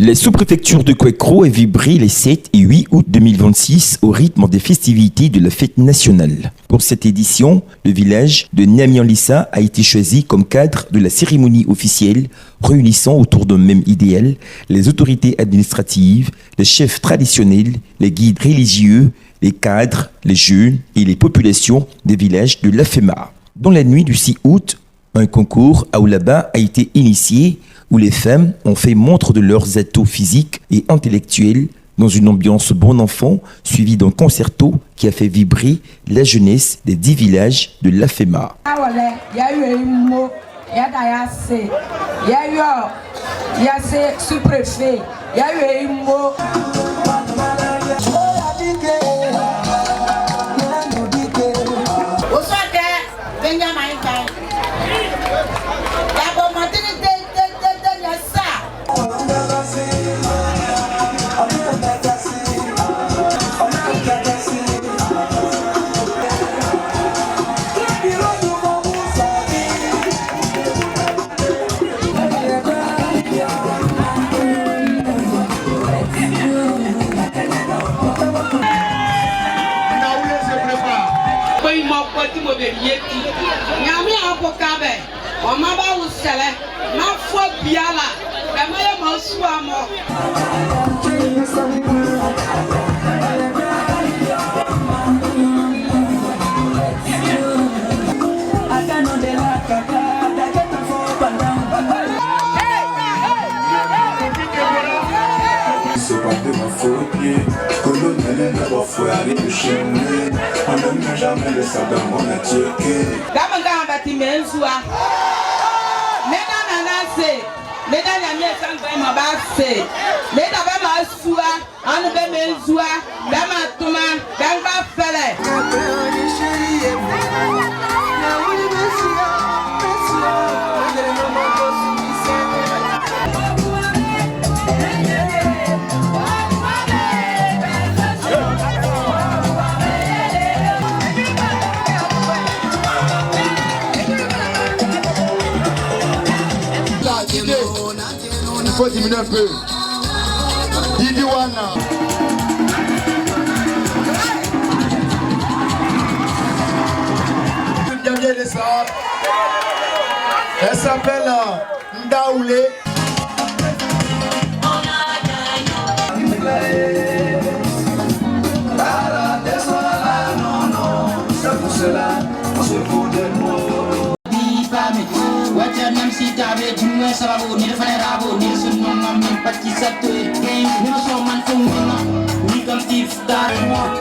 La sous-préfecture de Kwekro a vibré les 7 et 8 août 2026 au rythme des festivités de la fête nationale. Pour cette édition, le village de Nyamian-Lissa a été choisi comme cadre de la cérémonie officielle, réunissant autour d'un même idéal les autorités administratives, les chefs traditionnels, les guides religieux, les cadres, les jeunes et les populations des villages de l'Afema. Dans la nuit du 6 août, un concours à Oulaba a été initié où les femmes ont fait montre de leurs atouts physiques et intellectuels dans une ambiance bon enfant suivie d'un concerto qui a fait vibrer la jeunesse des 10 villages de l'Afema. Il faut diminuer un peu. Didiwana. Elle s'appelle Ndaoulé.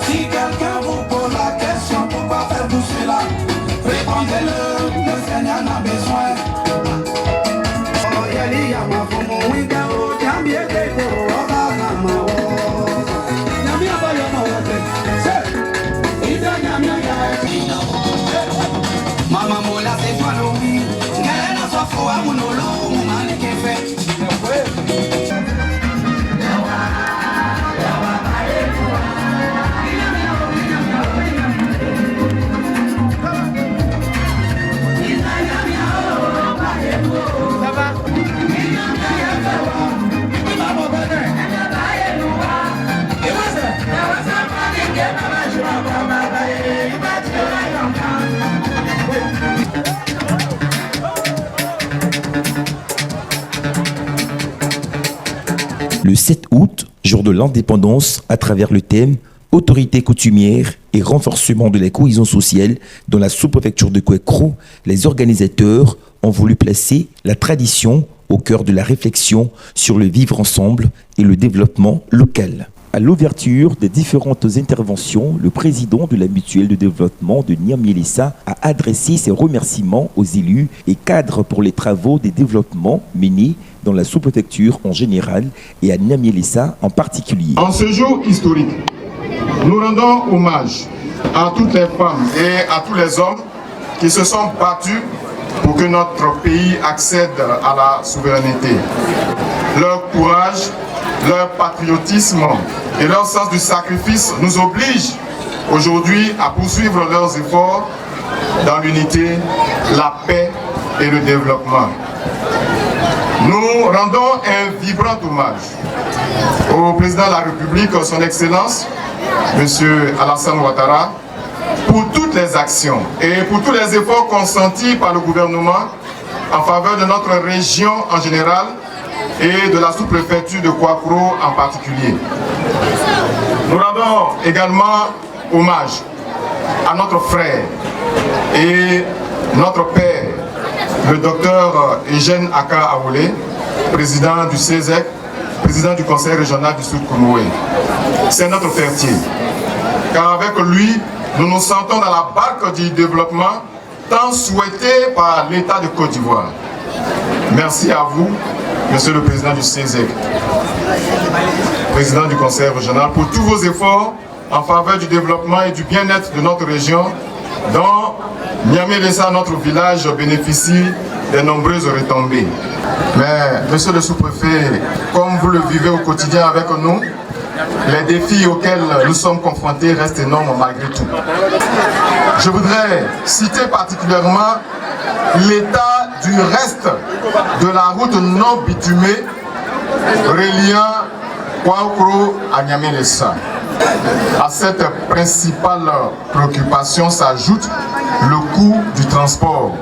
Si quelqu'un vous pose la question, pourquoi faire tout cela, répondez-le, le Seigneur en a besoin. Mama mola se falomi, ngela na sofo amunolo mumani kefe. Le 7 août, jour de l'indépendance, à travers le thème Autorité coutumière et renforcement de la cohésion sociale dans la sous-préfecture de Kwekro, les organisateurs ont voulu placer la tradition au cœur de la réflexion sur le vivre ensemble et le développement local. À l'ouverture des différentes interventions, le président de la mutuelle de développement de Nyamian-Lissa a adressé ses remerciements aux élus et cadres pour les travaux des développements menés dans la sous-préfecture en général et à Nyamian-Lissa en particulier. En ce jour historique, nous rendons hommage à toutes les femmes et à tous les hommes qui se sont battus pour que notre pays accède à la souveraineté. Leur courage, leur patriotisme et leur sens du sacrifice nous obligent aujourd'hui à poursuivre leurs efforts dans l'unité, la paix et le développement. Nous rendons un vibrant hommage au président de la République, son Excellence, M. Alassane Ouattara, pour toutes les actions et pour tous les efforts consentis par le gouvernement en faveur de notre région en général et de la sous-préfecture de Kouakoro en particulier. Nous rendons également hommage à notre frère et notre père, le docteur Eugène Aka Aoulé, président du CESEC, président du Conseil régional du Sud Kounoé. C'est notre fierté, car avec lui, nous nous sentons dans la barque du développement tant souhaité par l'État de Côte d'Ivoire. Merci à vous, Monsieur le Président du CESEC, président du Conseil régional, pour tous vos efforts en faveur du développement et du bien-être de notre région, dont Niamey-Lessa, notre village, bénéficie des nombreuses retombées. Mais, Monsieur le sous-préfet, comme vous le vivez au quotidien avec nous, les défis auxquels nous sommes confrontés restent énormes malgré tout. Je voudrais citer particulièrement l'état du reste de la route non bitumée reliant Kouakoro à Niamey-Lessa. À cette principale préoccupation s'ajoute le coût du transport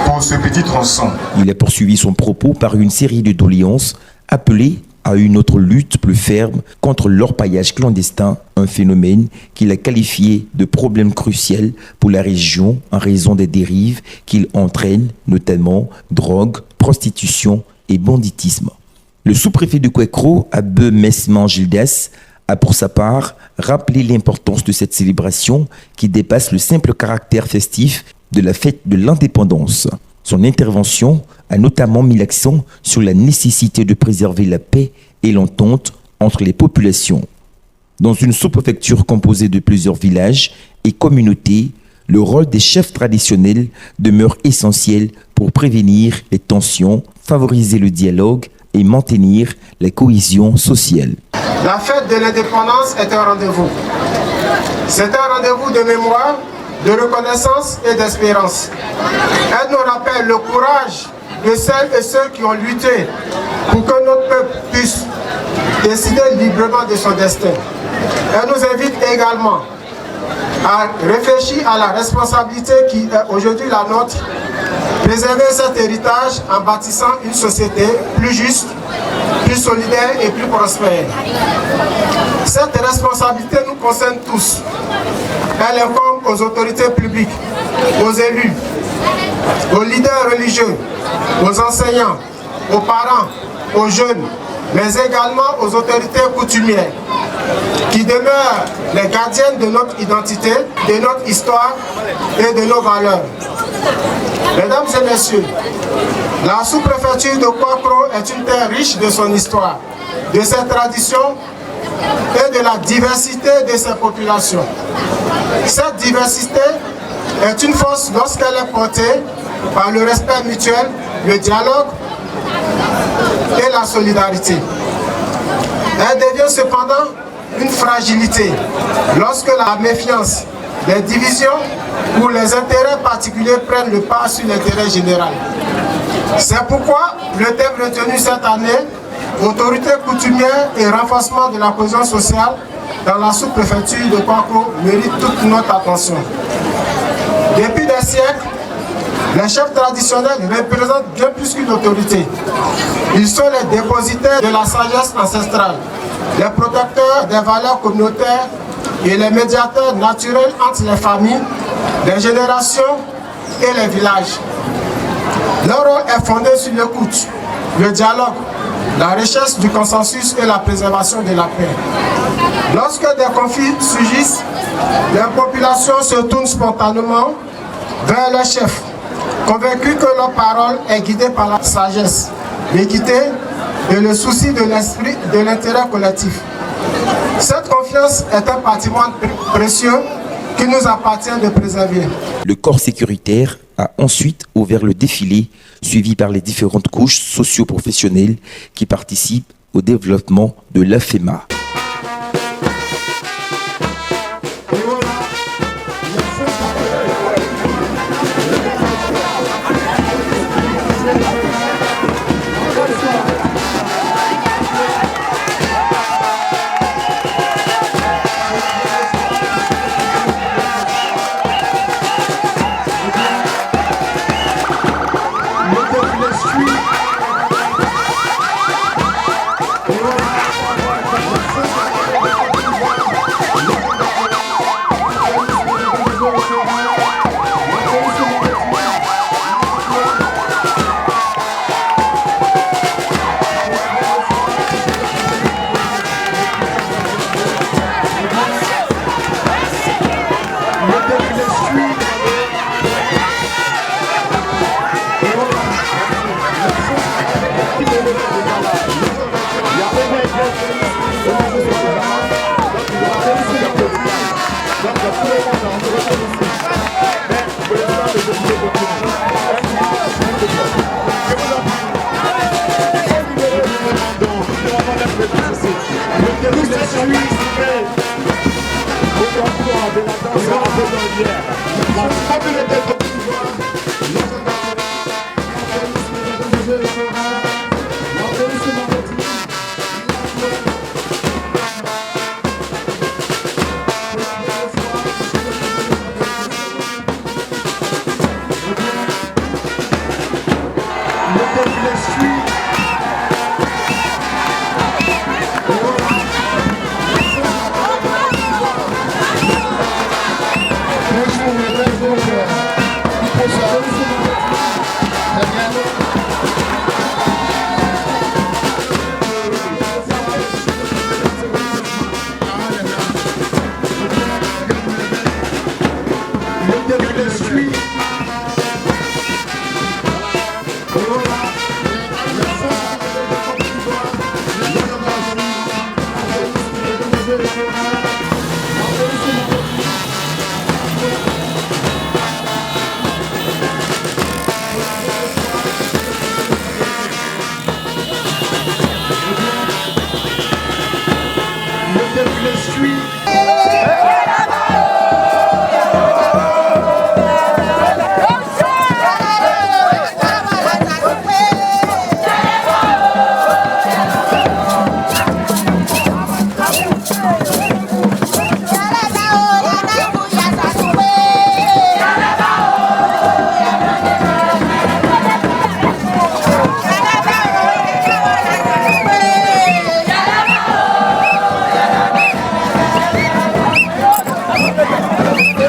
pour ce petit tronçon. Il a poursuivi son propos par une série de doléances appelées à une autre lutte plus ferme contre l'orpaillage clandestin, un phénomène qu'il a qualifié de problème crucial pour la région en raison des dérives qu'il entraîne, notamment drogue, prostitution et banditisme. Le sous-préfet de Kouakoro, Abbe Mesman Gildas, a pour sa part rappelé l'importance de cette célébration qui dépasse le simple caractère festif de la fête de l'indépendance. Son intervention a notamment mis l'accent sur la nécessité de préserver la paix et l'entente entre les populations. Dans une sous-préfecture composée de plusieurs villages et communautés, le rôle des chefs traditionnels demeure essentiel pour prévenir les tensions, favoriser le dialogue et maintenir la cohésion sociale. La fête de l'indépendance est un rendez-vous. C'est un rendez-vous de mémoire, de reconnaissance et d'espérance. Elle nous rappelle le courage de celles et ceux qui ont lutté pour que notre peuple puisse décider librement de son destin. Elle nous invite également à réfléchir à la responsabilité qui est aujourd'hui la nôtre, préserver cet héritage en bâtissant une société plus juste, plus solidaire et plus prospère. Cette responsabilité nous concerne tous. Elle incombe aux autorités publiques, aux élus, aux leaders religieux, aux enseignants, aux parents, aux jeunes, mais également aux autorités coutumières, qui demeurent les gardiennes de notre identité, de notre histoire et de nos valeurs. Mesdames et messieurs, la sous-préfecture de Kouakoro est une terre riche de son histoire, de ses traditions et de la diversité de ses populations. Cette diversité est une force lorsqu'elle est portée par le respect mutuel, le dialogue et la solidarité. Elle devient cependant une fragilité lorsque la méfiance, les divisions ou les intérêts particuliers prennent le pas sur l'intérêt général. C'est pourquoi le thème retenu cette année, autorité coutumière et renforcement de la cohésion sociale dans la sous-préfecture de Kouakoro, mérite toute notre attention. Depuis des siècles, les chefs traditionnels représentent bien plus qu'une autorité. Ils sont les dépositaires de la sagesse ancestrale, les protecteurs des valeurs communautaires et les médiateurs naturels entre les familles, les générations et les villages. Leur rôle est fondé sur l'écoute, le dialogue, la recherche du consensus et la préservation de la paix. Lorsque des conflits surgissent, les populations se tournent spontanément vers leurs chefs, convaincus que leur parole est guidée par la sagesse, l'équité et le souci de l'esprit de l'intérêt collectif. Cette confiance est un patrimoine précieux qu'il nous appartient de préserver. Le corps sécuritaire a ensuite ouvert le défilé, suivi par les différentes couches socio-professionnelles qui participent au développement de l'AFEMA.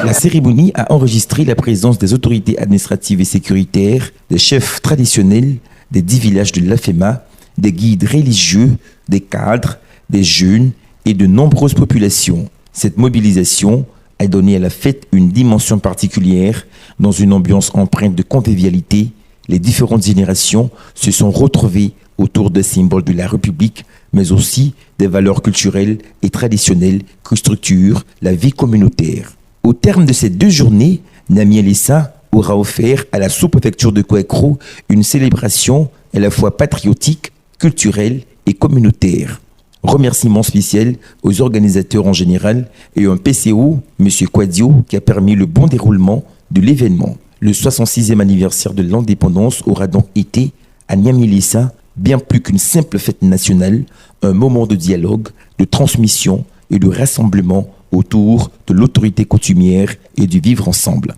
La cérémonie a enregistré la présence des autorités administratives et sécuritaires, des chefs traditionnels des 10 villages de l'Afema, des guides religieux, des cadres, des jeunes et de nombreuses populations. Cette mobilisation a donné à la fête une dimension particulière dans une ambiance empreinte de convivialité. Les différentes générations se sont retrouvées autour des symboles de la République, mais aussi des valeurs culturelles et traditionnelles qui structurent la vie communautaire. Au terme de ces 2 journées, Namian Lissa aura offert à la sous-préfecture de Kwekro une célébration à la fois patriotique, culturelle et communautaire. Remerciements spéciaux aux organisateurs en général et un PCO, M. Kwadio, qui a permis le bon déroulement de l'événement. Le 66e anniversaire de l'indépendance aura donc été, à Namian Lissa, bien plus qu'une simple fête nationale, un moment de dialogue, de transmission et de rassemblement autour de l'autorité coutumière et du vivre ensemble.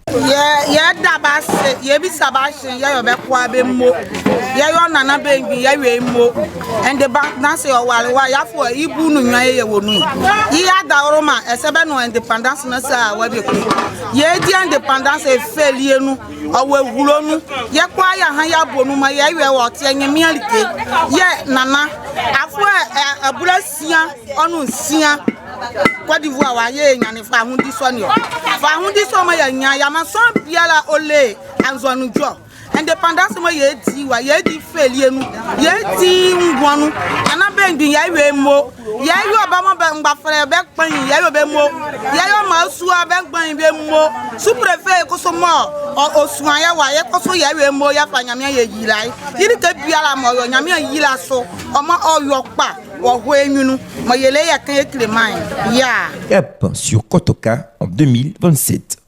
Côte d'Ivoire wa ye nyane fa hundi sonio fa hundi so ma nya ya ma so biala ole anzonu jo independence mo ye di wa ye di felie nu ye di ngwonu ana bengi ya we mo ye yo ba mo ba ngba fere be pan ye yo be mo ye yo ma su be gban be mo sous préfet ko so mo o suan ya wa ye ko so ye we mo ya fa nyame ye yilai yiri ke biala mo yo nyame yila so o mo o yo pa. Cap sur Kotoka en 2027.